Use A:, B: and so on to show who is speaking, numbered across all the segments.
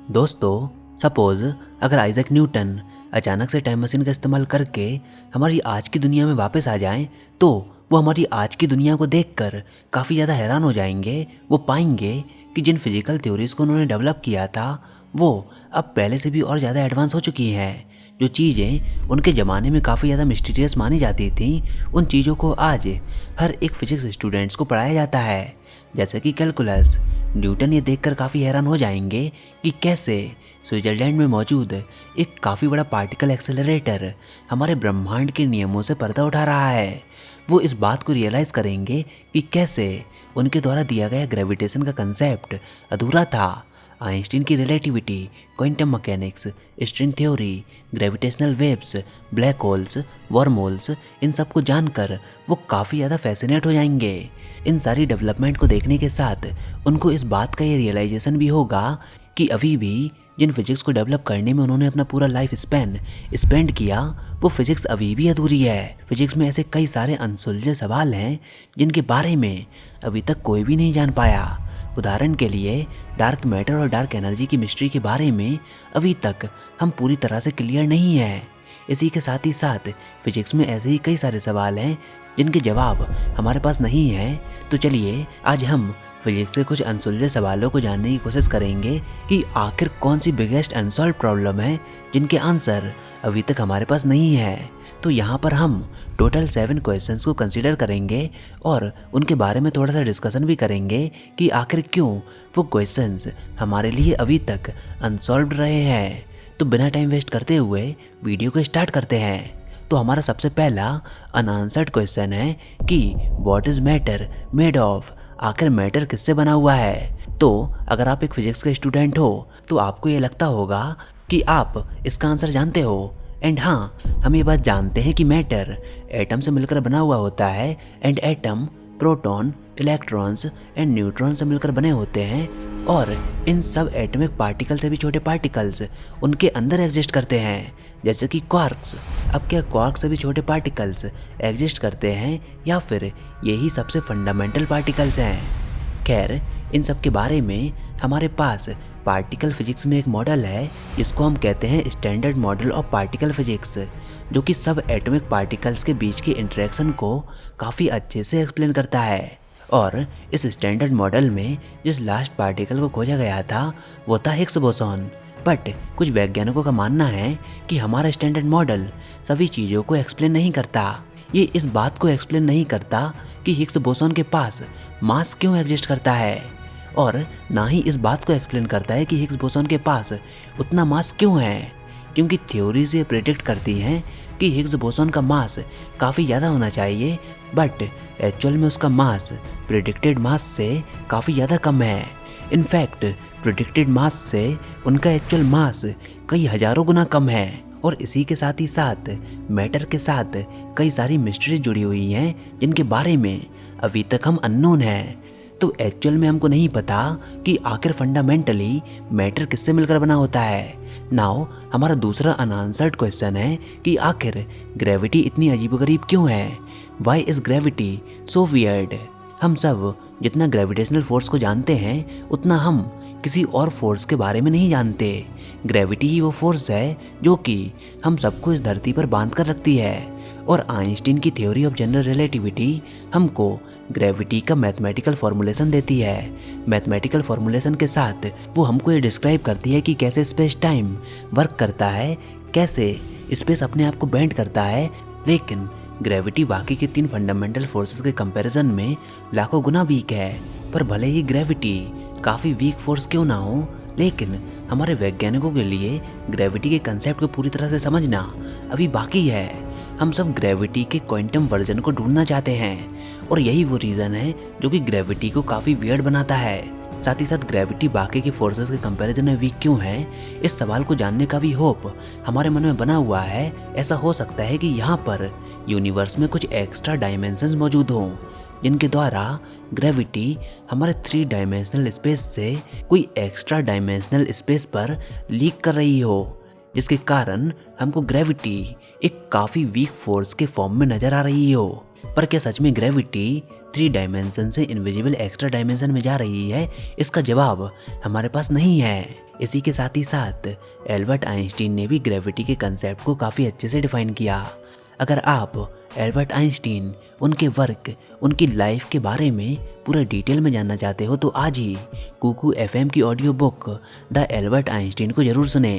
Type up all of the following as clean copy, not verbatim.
A: दोस्तों, सपोज अगर Isaac Newton अचानक से टाइम मशीन का इस्तेमाल करके हमारी आज की दुनिया में वापस आ जाएं, तो वो हमारी आज की दुनिया को देखकर काफ़ी ज़्यादा हैरान हो जाएंगे। वो पाएंगे कि जिन फिजिकल थ्योरीज को उन्होंने डेवलप किया था वो अब पहले से भी और ज़्यादा एडवांस हो चुकी हैं। जो चीज़ें उनके ज़माने में काफ़ी ज़्यादा मिस्टीरियस मानी जाती थी, उन चीज़ों को आज हर एक फिजिक्स स्टूडेंट्स को पढ़ाया जाता है, जैसे कि कैलकुलस। न्यूटन ये देखकर काफ़ी हैरान हो जाएंगे कि कैसे स्विट्ज़रलैंड में मौजूद एक काफ़ी बड़ा पार्टिकल एक्सेलरेटर हमारे ब्रह्मांड के नियमों से पर्दा उठा रहा है। वो इस बात को रियलाइज़ करेंगे कि कैसे उनके द्वारा दिया गया ग्रेविटेशन का कंसेप्ट अधूरा था। आइंस्टीन की relativity, quantum mechanics, string theory, gravitational waves, black holes, wormholes, इन सब को जानकर वो काफ़ी ज़्यादा फैसिनेट हो जाएंगे। इन सारी डेवलपमेंट को देखने के साथ उनको इस बात का ये रियलाइजेशन भी होगा कि अभी भी जिन फिजिक्स को डेवलप करने में उन्होंने अपना पूरा लाइफ स्पेंड किया, वो फिजिक्स अभी भी अधूरी है। फिजिक्स में ऐसे कई सारे अनसुलझे सवाल हैं जिनके बारे में अभी तक कोई भी नहीं जान पाया। उदाहरण के लिए डार्क मैटर और डार्क एनर्जी की मिस्ट्री के बारे में अभी तक हम पूरी तरह से क्लियर नहीं हैं। इसी के साथ ही साथ फिजिक्स में ऐसे ही कई सारे सवाल हैं जिनके जवाब हमारे पास नहीं है। तो चलिए आज हम फिजिक्स के कुछ अनसुलझे सवालों को जानने की कोशिश करेंगे कि आखिर कौन सी बिगेस्ट अनसॉल्व प्रॉब्लम है जिनके आंसर अभी तक हमारे पास नहीं है। तो यहाँ पर हम टोटल 7 क्वेश्चंस को कंसीडर करेंगे और उनके बारे में थोड़ा सा डिस्कशन भी करेंगे कि आखिर क्यों वो क्वेश्चंस हमारे लिए अभी तक अनसॉल्व्ड रहे हैं। तो बिना टाइम वेस्ट करते हुए वीडियो को स्टार्ट करते हैं। तो हमारा सबसे पहला अनआंसर्ड क्वेश्चन है कि what is matter made of. आखिर मैटर किससे बना हुआ है। तो अगर आप एक फिजिक्स के स्टूडेंट हो तो आपको ये लगता होगा कि आप इसका आंसर जानते हो। एंड हाँ, हम ये बात जानते हैं कि मैटर एटम से मिलकर बना हुआ होता है and atom proton, electrons and neutron से मिलकर बने होते हैं और इन सब एटॉमिक पार्टिकल से भी छोटे पार्टिकल्स उनके अंदर एग्जिस्ट करते हैं, जैसे कि क्वार्क्स। अब क्या क्वार्क्स से भी छोटे पार्टिकल्स एग्जिस्ट करते हैं या फिर यही सबसे फंडामेंटल पार्टिकल्स हैं। खैर, इन सब के बारे में हमारे पास पार्टिकल फिजिक्स में एक मॉडल है जिसको हम कहते हैं standard model of particle physics, जो कि सब एटॉमिक पार्टिकल्स के बीच की इंटरेक्शन को काफ़ी अच्छे से एक्सप्लेन करता है। और इस स्टैंडर्ड मॉडल में जिस लास्ट पार्टिकल को खोजा गया था वो था हिग्स बोसॉन। बट कुछ वैज्ञानिकों का मानना है कि हमारा स्टैंडर्ड मॉडल सभी चीज़ों को एक्सप्लेन नहीं करता। ये इस बात को एक्सप्लेन नहीं करता कि हिग्स बोसॉन के पास मास क्यों एग्जिस्ट करता है, और ना ही इस बात को एक्सप्लेन करता है कि हिग्स बोसॉन के पास उतना मास क्यों है। क्योंकि थ्योरीज ये प्रेडिक्ट करती हैं कि हिग्स बोसॉन का मास काफ़ी ज़्यादा होना चाहिए, बट एक्चुअल में उसका मास प्रेडिक्टेड मास से काफ़ी ज़्यादा कम है। इनफैक्ट प्रेडिक्टेड मास से उनका एक्चुअल मास कई हज़ारों गुना कम है। और इसी के साथ ही साथ मैटर के साथ कई सारी मिस्ट्री जुड़ी हुई हैं जिनके बारे में अभी तक हम अननोन हैं। तो एक्चुअल में हमको नहीं पता कि आखिर फंडामेंटली मैटर किससे मिलकर बना होता है। नाउ हमारा दूसरा अनआंसर्ड क्वेश्चन है कि आखिर ग्रेविटी इतनी अजीबोगरीब क्यों है। Why is gravity so weird. हम सब जितना ग्रेविटेशनल फोर्स को जानते हैं उतना हम किसी और फोर्स के बारे में नहीं जानते। ग्रेविटी ही वो फोर्स है जो कि हम सबको इस धरती पर बांध कर रखती है। और आइंस्टीन की थ्योरी ऑफ जनरल रिलेटिविटी हमको ग्रेविटी का मैथमेटिकल फॉर्मूलेशन देती है। मैथमेटिकल फॉर्मूलेशन के साथ वो हमको ये डिस्क्राइब करती है कि कैसे स्पेस टाइम वर्क करता है, कैसे स्पेस अपने आप को बेंड करता है। लेकिन ग्रेविटी बाकी के 3 फंडामेंटल फोर्सेस के कंपैरिजन में लाखों गुना वीक है। पर भले ही ग्रेविटी काफ़ी वीक फोर्स क्यों ना हो, लेकिन हमारे वैज्ञानिकों के लिए ग्रेविटी के कंसेप्ट को पूरी तरह से समझना अभी बाकी है। हम सब ग्रेविटी के क्वांटम वर्जन को ढूंढना चाहते हैं और यही वो रीज़न है जो कि ग्रेविटी को काफ़ी वियर्ड बनाता है। साथ ही साथ ग्रेविटी बाकी के फोर्सेस के कंपैरिजन में वीक क्यों है, इस सवाल को जानने का भी होप हमारे मन में बना हुआ है। ऐसा हो सकता है कि यहाँ पर यूनिवर्स में कुछ एक्स्ट्रा डायमेंशंस मौजूद हों जिनके द्वारा ग्रेविटी हमारे 3 डायमेंशनल स्पेस से कोई एक्स्ट्रा डायमेंशनल स्पेस पर लीक कर रही हो, जिसके कारण हमको ग्रेविटी एक काफ़ी वीक फोर्स के फॉर्म में नज़र आ रही हो। पर क्या सच में ग्रेविटी 3 डायमेंशन से इनविजिबल एक्स्ट्रा डायमेंशन में जा रही है? इसका जवाब हमारे पास नहीं है। इसी के साथ ही साथ एल्बर्ट आइंस्टीन ने भी ग्रेविटी के कंसेप्ट को काफ़ी अच्छे से डिफाइन किया। अगर आप एल्बर्ट आइंस्टीन, उनके वर्क, उनकी लाइफ के बारे में पूरा डिटेल में जानना चाहते हो तो आज ही कुकू एफएम की audio book the Albert Einstein को ज़रूर सुने।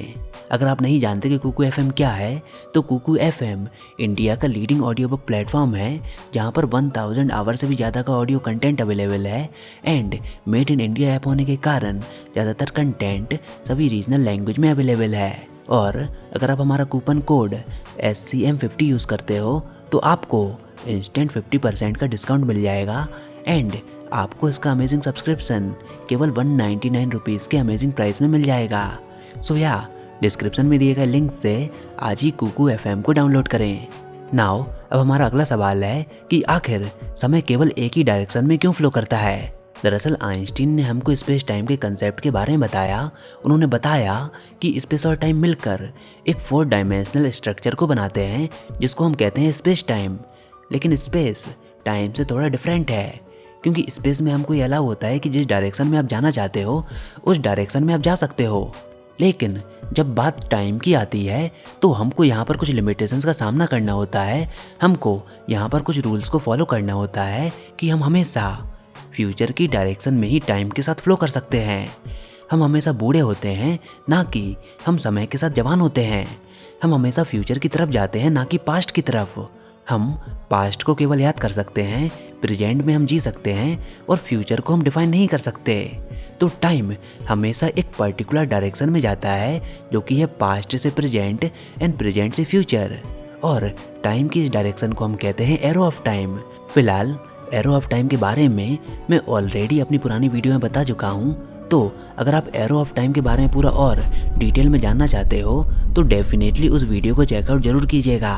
A: अगर आप नहीं जानते कि कुकू एफएम क्या है तो कुकू एफएम इंडिया का लीडिंग ऑडियो बुक प्लेटफॉर्म है जहां पर 1000 आवर से भी ज़्यादा का ऑडियो कंटेंट अवेलेबल है and made in India app होने के कारण ज़्यादातर कंटेंट सभी रीजनल लैंग्वेज में अवेलेबल है। और अगर आप हमारा कूपन कोड SCM50 यूज़ करते हो तो आपको इंस्टेंट 50% का डिस्काउंट मिल जाएगा एंड आपको इसका अमेजिंग सब्सक्रिप्शन केवल 199 रुपीज़ के अमेजिंग प्राइस में मिल जाएगा। सो या डिस्क्रिप्शन में दिए गए लिंक से आज ही कुकू एफएम को डाउनलोड करें। नाउ अब हमारा अगला सवाल है कि आखिर समय केवल एक ही डायरेक्शन में क्यों फ्लो करता है। दरअसल आइंस्टीन ने हमको स्पेस टाइम के कंसेप्ट के बारे में बताया। उन्होंने बताया कि स्पेस और टाइम मिलकर एक 4 डायमेंशनल स्ट्रक्चर को बनाते हैं जिसको हम कहते हैं स्पेस टाइम। लेकिन स्पेस टाइम से थोड़ा डिफरेंट है क्योंकि स्पेस में हमको ये अलाउ होता है कि जिस डायरेक्शन में आप जाना चाहते हो उस डायरेक्शन में आप जा सकते हो। लेकिन जब बात टाइम की आती है तो हमको यहाँ पर कुछ लिमिटेशंस का सामना करना होता है। हमको यहाँ पर कुछ रूल्स को फॉलो करना होता है कि हम हमेशा फ्यूचर की डायरेक्शन में ही टाइम के साथ फ्लो कर सकते हैं। हम हमेशा बूढ़े होते हैं ना कि हम समय के साथ जवान होते हैं। हम हमेशा फ्यूचर की तरफ जाते हैं ना कि पास्ट की तरफ। हम पास्ट को केवल याद कर सकते हैं, प्रेजेंट में हम जी सकते हैं और फ्यूचर को हम डिफाइन नहीं कर सकते। तो टाइम हमेशा एक पर्टिकुलर डायरेक्शन में जाता है जो कि है पास्ट से प्रेजेंट एंड प्रेजेंट से फ्यूचर। और टाइम की इस डायरेक्शन को हम कहते हैं एरो ऑफ टाइम। फिलहाल एरो ऑफ टाइम के बारे में मैं ऑलरेडी अपनी पुरानी वीडियो में बता चुका हूँ। तो अगर आप एरो ऑफ टाइम के बारे में पूरा और डिटेल में जानना चाहते हो तो डेफिनेटली उस वीडियो को चेकआउट जरूर कीजिएगा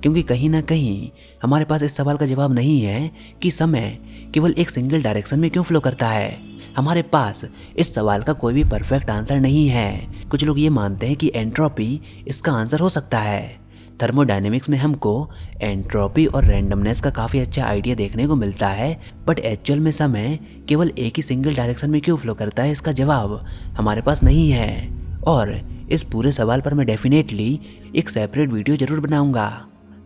A: क्योंकि कहीं ना कहीं हमारे पास इस सवाल का जवाब नहीं है कि समय केवल एक सिंगल डायरेक्शन में क्यों फ्लो करता है। हमारे पास इस सवाल का कोई भी परफेक्ट आंसर नहीं है। कुछ लोग ये मानते हैं कि एंट्रोपी इसका आंसर हो सकता है। थर्मोडायनेमिक्स में हमको एंट्रोपी और रैंडमनेस का काफ़ी अच्छा आइडिया देखने को मिलता है, बट एक्चुअल में समय केवल एक ही सिंगल डायरेक्शन में क्यों फ्लो करता है इसका जवाब हमारे पास नहीं है। और इस पूरे सवाल पर मैं डेफिनेटली एक सेपरेट वीडियो जरूर बनाऊंगा।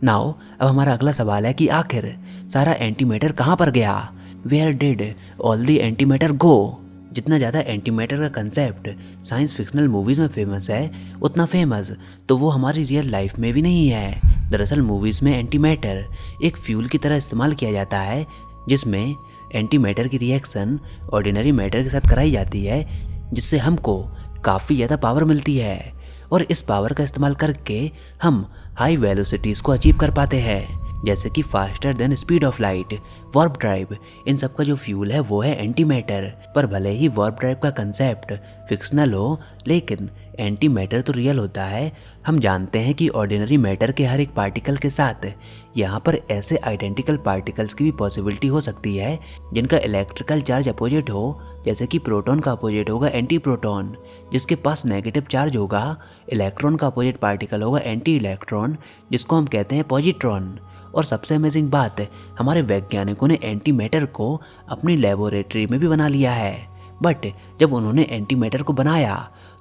A: नाउ अब हमारा अगला सवाल है कि आखिर सारा एंटीमैटर कहाँ पर गया। Where did all the antimatter go. जितना ज़्यादा एंटीमैटर का कंसेप्ट साइंस फिक्शनल मूवीज़ में फेमस है उतना फेमस तो वो हमारी रियल लाइफ में भी नहीं है। दरअसल मूवीज़ में एंटीमैटर एक फ्यूल की तरह इस्तेमाल किया जाता है जिसमें एंटीमैटर की रिएक्शन ऑर्डिनरी मैटर के साथ कराई जाती है जिससे हमको काफ़ी ज़्यादा पावर मिलती है और इस पावर का इस्तेमाल करके हम हाई वेलोसिटीज़ को अचीव कर पाते हैं जैसे कि faster than speed of light, warp drive. इन सब का जो फ्यूल है वो है एंटीमैटर। पर भले ही वार्प ड्राइव का कंसेप्ट फिक्शनल हो लेकिन एंटीमैटर तो रियल होता है। हम जानते हैं कि ऑर्डिनरी मैटर के हर एक पार्टिकल के साथ यहाँ पर ऐसे आइडेंटिकल पार्टिकल्स की भी पॉसिबिलिटी हो सकती है जिनका इलेक्ट्रिकल चार्ज अपोजिट हो। जैसे कि प्रोटॉन का अपोजिट होगा एंटी प्रोटॉन जिसके पास नेगेटिव चार्ज होगा। इलेक्ट्रॉन का अपोजिट पार्टिकल होगा एंटी इलेक्ट्रॉन जिसको हम कहते हैं पॉजिट्रॉन। और सबसे अमेजिंग बात हमारे वैज्ञानिकों ने एंटीमैटर को अपनी लेबोरेटरी में भी बना लिया है। बट जब उन्होंने एंटीमैटर को बनाया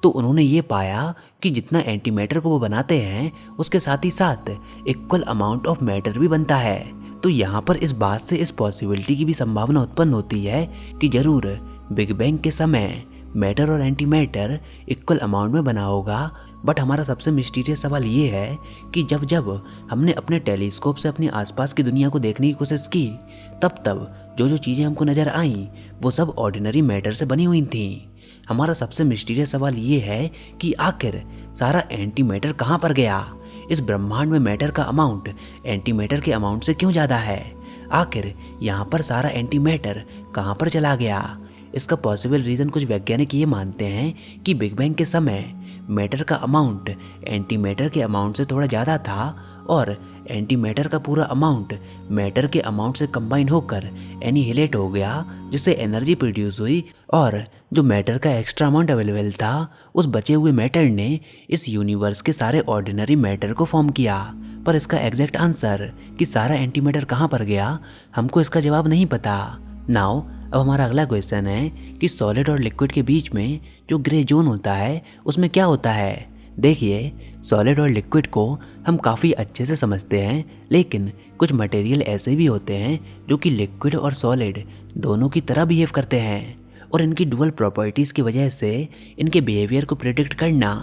A: तो उन्होंने ये पाया कि जितना एंटीमैटर को वो बनाते हैं उसके साथ ही साथ इक्वल अमाउंट ऑफ मैटर भी बनता है। तो यहाँ पर इस बात से इस पॉसिबिलिटी की भी संभावना उत्पन्न होती है कि जरूर बिग बैंग के समय मैटर और एंटीमैटर इक्वल अमाउंट में बना होगा। बट हमारा सबसे मिस्टीरियस सवाल ये है कि जब जब हमने अपने टेलीस्कोप से अपने आसपास की दुनिया को देखने की कोशिश की तब जो जो चीज़ें हमको नज़र आईं वो सब ऑर्डिनरी मैटर से बनी हुई थीं। हमारा सबसे मिस्टीरियस सवाल ये है कि आखिर सारा एंटीमैटर कहाँ पर गया। इस ब्रह्मांड में मैटर का अमाउंट एंटीमैटर के अमाउंट से क्यों ज़्यादा है। आखिर यहाँ पर सारा एंटीमैटर कहाँ पर चला गया। इसका पॉसिबल रीज़न कुछ वैज्ञानिक ये मानते हैं कि बिग बैंग के समय मैटर का अमाउंट एंटीमैटर के अमाउंट से थोड़ा ज़्यादा था और एंटीमैटर का पूरा अमाउंट मैटर के अमाउंट से कंबाइन होकर एनिहिलेट हो गया जिससे एनर्जी प्रोड्यूस हुई और जो मैटर का एक्स्ट्रा अमाउंट अवेलेबल था उस बचे हुए मैटर ने इस यूनिवर्स के सारे ऑर्डिनरी मैटर को फॉर्म किया। पर इसका एग्जैक्ट आंसर कि सारा एंटीमैटर कहाँ पर गया हमको इसका जवाब नहीं पता। नाउ अब हमारा अगला क्वेश्चन है कि सॉलिड और लिक्विड के बीच में जो ग्रे जोन होता है उसमें क्या होता है। देखिए, सॉलिड और लिक्विड को हम काफ़ी अच्छे से समझते हैं, लेकिन कुछ मटेरियल ऐसे भी होते हैं जो कि लिक्विड और सॉलिड दोनों की तरह बिहेव करते हैं, और इनकी डुअल प्रॉपर्टीज़ की वजह से इनके बिहेवियर को प्रिडिक्ट करना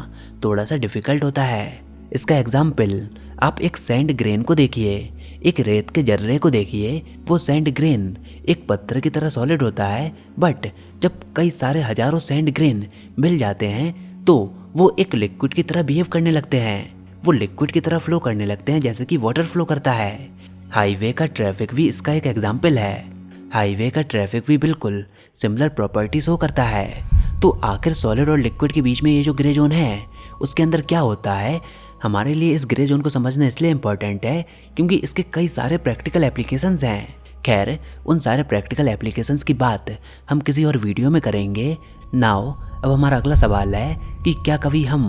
A: थोड़ा सा डिफ़िकल्ट होता है। इसका एग्जाम्पल आप एक सैंड ग्रेन को देखिए, एक रेत के जर्रे को देखिए। वो सैंड ग्रेन एक पत्थर की तरह सॉलिड होता है, बट जब कई सारे हजारों सैंड ग्रेन मिल जाते हैं तो वो एक लिक्विड की तरह बिहेव करने लगते हैं। वो लिक्विड की तरह फ्लो करने लगते हैं जैसे कि वाटर फ्लो करता है। हाईवे का ट्रैफिक भी इसका एक एग्जाम्पल है। हाईवे का ट्रैफिक भी बिल्कुल सिमिलर प्रॉपर्टी शो करता है। तो आखिर सॉलिड और लिक्विड के बीच में ये जो ग्रे जोन है उसके अंदर क्या होता है, हमारे लिए इस ग्रे जोन को समझना इसलिए इम्पोर्टेंट है क्योंकि इसके कई सारे प्रैक्टिकल एप्लीकेशंस हैं। खैर, उन सारे प्रैक्टिकल एप्लीकेशंस की बात हम किसी और वीडियो में करेंगे। नाउ अब हमारा अगला सवाल है कि क्या कभी हम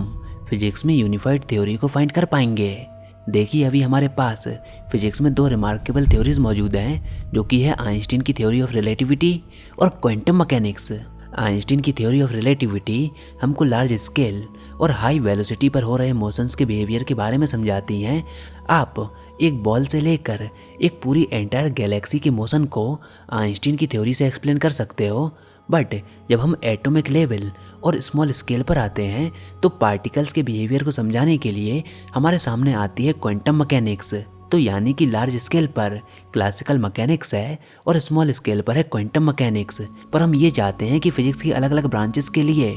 A: फिजिक्स में यूनिफाइड थ्योरी को फाइंड कर पाएंगे। देखिए, अभी हमारे पास फिजिक्स में 2 रिमार्केबल थ्योरीज मौजूद हैं, जो कि है आइंस्टीन की थ्योरी ऑफ रिलेटिविटी और क्वांटम मैकेनिक्स। आइंस्टीन की थ्योरी ऑफ रिलेटिविटी हमको लार्ज स्केल और हाई वेलोसिटी पर हो रहे मोशंस के बिहेवियर के बारे में समझाती हैं। आप एक बॉल से लेकर एक पूरी एंटायर गैलेक्सी के मोशन को आइंस्टीन की थ्योरी से एक्सप्लेन कर सकते हो, बट जब हम एटॉमिक लेवल और स्मॉल स्केल पर आते हैं तो पार्टिकल्स के बिहेवियर को समझाने के लिए हमारे सामने आती है क्वांटम मैकेनिक्स। तो यानी कि लार्ज स्केल पर क्लासिकल मैकेनिक्स है और स्मॉल स्केल पर है क्वांटम मैकेनिक्स। पर हम ये चाहते हैं कि फिजिक्स की अलग अलग ब्रांचेस के लिए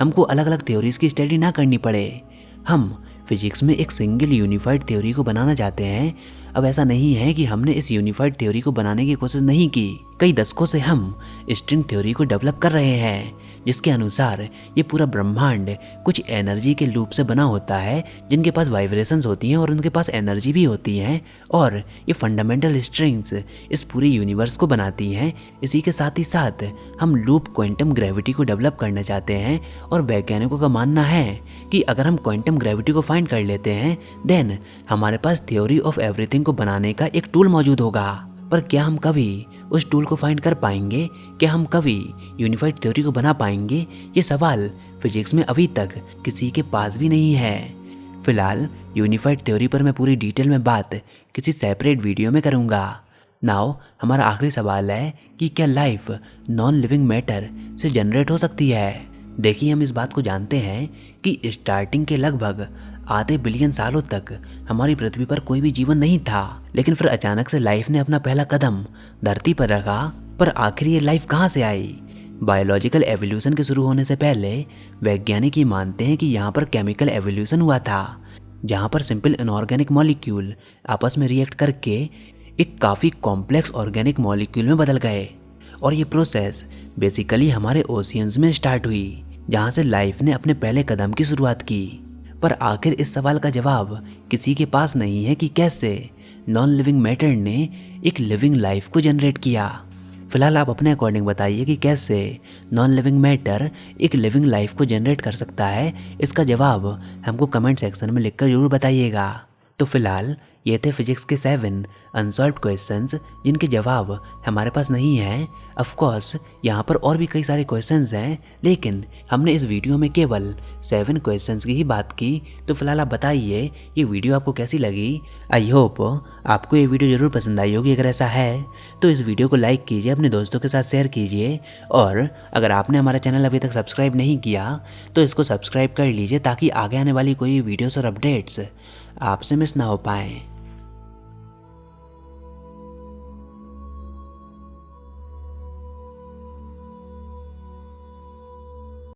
A: हमको अलग अलग थ्योरीज की स्टडी ना करनी पड़े। हम फिजिक्स में एक सिंगल यूनिफाइड थ्योरी को बनाना चाहते हैं। अब ऐसा नहीं है कि हमने इस यूनिफाइड थ्योरी को बनाने की कोशिश नहीं की। कई दशकों से हम स्ट्रिंग थ्योरी को डेवलप कर रहे हैं, जिसके अनुसार ये पूरा ब्रह्मांड कुछ एनर्जी के लूप से बना होता है, जिनके पास वाइब्रेशंस होती हैं और उनके पास एनर्जी भी होती हैं, और ये फंडामेंटल स्ट्रिंग्स इस पूरे यूनिवर्स को बनाती हैं। इसी के साथ ही साथ हम लूप क्वांटम ग्रेविटी को डेवलप करना चाहते हैं, और वैज्ञानिकों का मानना है कि अगर हम क्वांटम ग्रेविटी को फाइंड कर लेते हैं देन हमारे पास थ्योरी ऑफ एवरीथिंग को बनाने का एक टूल मौजूद होगा। पर क्या हम कभी उस टूल को फाइंड कर पाएंगे? क्या हम कभी यूनिफाइड थ्योरी को बना पाएंगे? ये सवाल फिजिक्स में अभी तक किसी के पास भी नहीं है। फिलहाल यूनिफाइड थ्योरी पर मैं पूरी डिटेल में बात किसी सेपरेट वीडियो में करूँगा। नाउ हमारा आखिरी सवाल है कि क्या लाइफ नॉन लिविंग मैटर से जनरेट हो सकती है। देखिए, हम इस बात को जानते हैं कि स्टार्टिंग के लगभग आधे बिलियन सालों तक हमारी पृथ्वी पर कोई भी जीवन नहीं था, लेकिन फिर अचानक से लाइफ ने अपना पहला कदम धरती पर रखा। पर आखिर ये लाइफ कहाँ से आई? बायोलॉजिकल एवोल्यूशन के शुरू होने से पहले वैज्ञानिक ये मानते हैं कि यहाँ पर केमिकल एवोल्यूशन हुआ था, जहाँ पर सिंपल इनऑर्गेनिक मॉलिक्यूल आपस में रिएक्ट करके एक काफ़ी कॉम्प्लेक्स ऑर्गेनिक मॉलिक्यूल में बदल गए। और ये प्रोसेस बेसिकली हमारे ओशियंस में स्टार्ट हुई, जहाँ से लाइफ ने अपने पहले कदम की शुरुआत की। पर आखिर इस सवाल का जवाब किसी के पास नहीं है कि कैसे नॉन लिविंग मैटर ने एक लिविंग लाइफ को जनरेट किया। फिलहाल आप अपने अकॉर्डिंग बताइए कि कैसे नॉन लिविंग मैटर एक लिविंग लाइफ को जनरेट कर सकता है। इसका जवाब हमको कमेंट सेक्शन में लिखकर जरूर बताइएगा। तो फिलहाल ये थे फिजिक्स के 7 अनसॉल्व्ड क्वेश्चंस, जिनके जवाब हमारे पास नहीं हैं। ऑफ कोर्स यहाँ पर और भी कई सारे क्वेश्चंस हैं, लेकिन हमने इस वीडियो में केवल 7 क्वेश्चंस की ही बात की। तो फिलहाल आप बताइए ये वीडियो आपको कैसी लगी। आई होप आपको ये वीडियो ज़रूर पसंद आई होगी। अगर ऐसा है तो इस वीडियो को लाइक कीजिए, अपने दोस्तों के साथ शेयर कीजिए, और अगर आपने हमारा चैनल अभी तक सब्सक्राइब नहीं किया तो इसको सब्सक्राइब कर लीजिए, ताकि आगे आने वाली कोई वीडियोस और अपडेट्स आपसे मिस ना हो पाएँ।